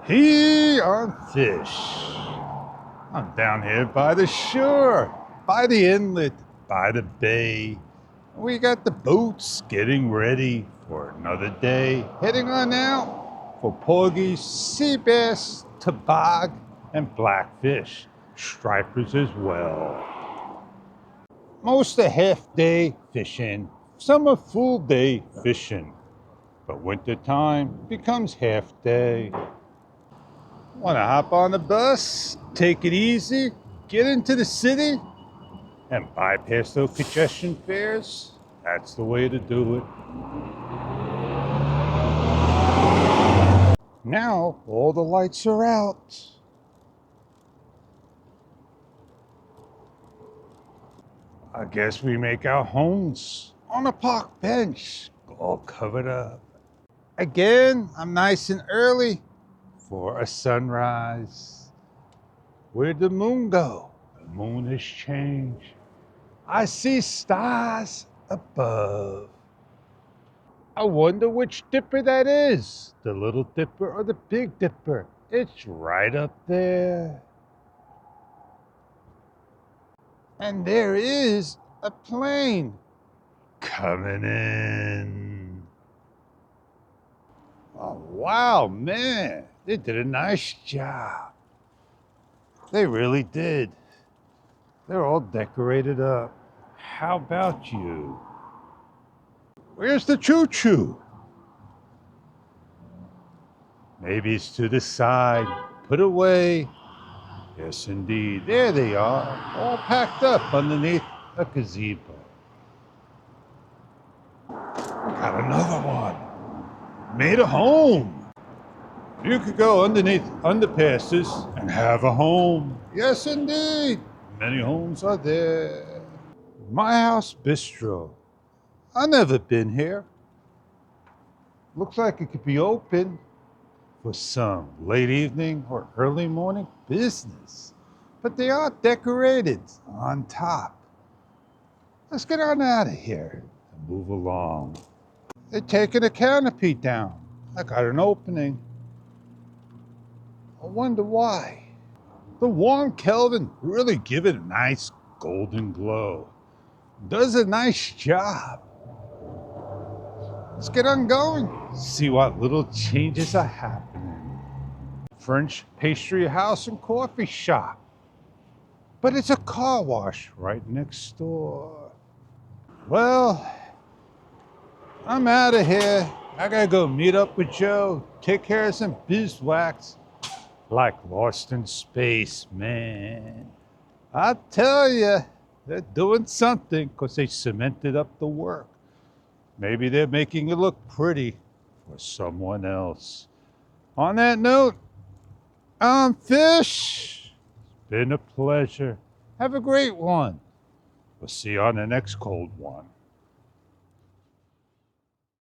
Here on Fish. I'm down here by the shore, by the inlet, by the bay. We got the boats getting ready for another day, heading on out for porgies, sea bass, tobog, and blackfish, stripers as well. Most are half day fishing, some are full day fishing, but winter time becomes half day. Want to hop on the bus, take it easy, get into the city, and bypass those congestion fares? That's the way to do it. Now, all the lights are out. I guess we make our homes on a park bench, all covered up. Again, I'm nice and early for a sunrise. Where'd the moon go? The moon has changed. I see stars above. I wonder which dipper that is, the little dipper or the big dipper. It's right up there. And there is a plane coming in. Oh, wow, man. They did a nice job. They really did. They're all decorated up. How about you? Where's the choo-choo? Maybe it's to the side, put away. Yes, indeed. There they are, all packed up underneath a gazebo. Got another one. Made a home. You could go underneath underpasses and have a home. Yes, indeed. Many homes are there. My House Bistro. I've never been here. Looks like it could be open for some late evening or early morning business. But they are decorated on top. Let's get on out of here and move along. They're taking a canopy down. I got an opening. I wonder why. The warm Kelvin really give it a nice golden glow. Does a nice job. Let's get on going. See what little changes are happening. French pastry house and coffee shop. But it's a car wash right next door. Well, I'm out of here. I gotta go meet up with Joe. Take care of some beeswax. Like Lost in Space, man. I tell you, they're doing something because they cemented up the work. Maybe they're making it look pretty for someone else. On that note, I'm Fish. It's been a pleasure. Have a great one. We'll see you on the next cold one.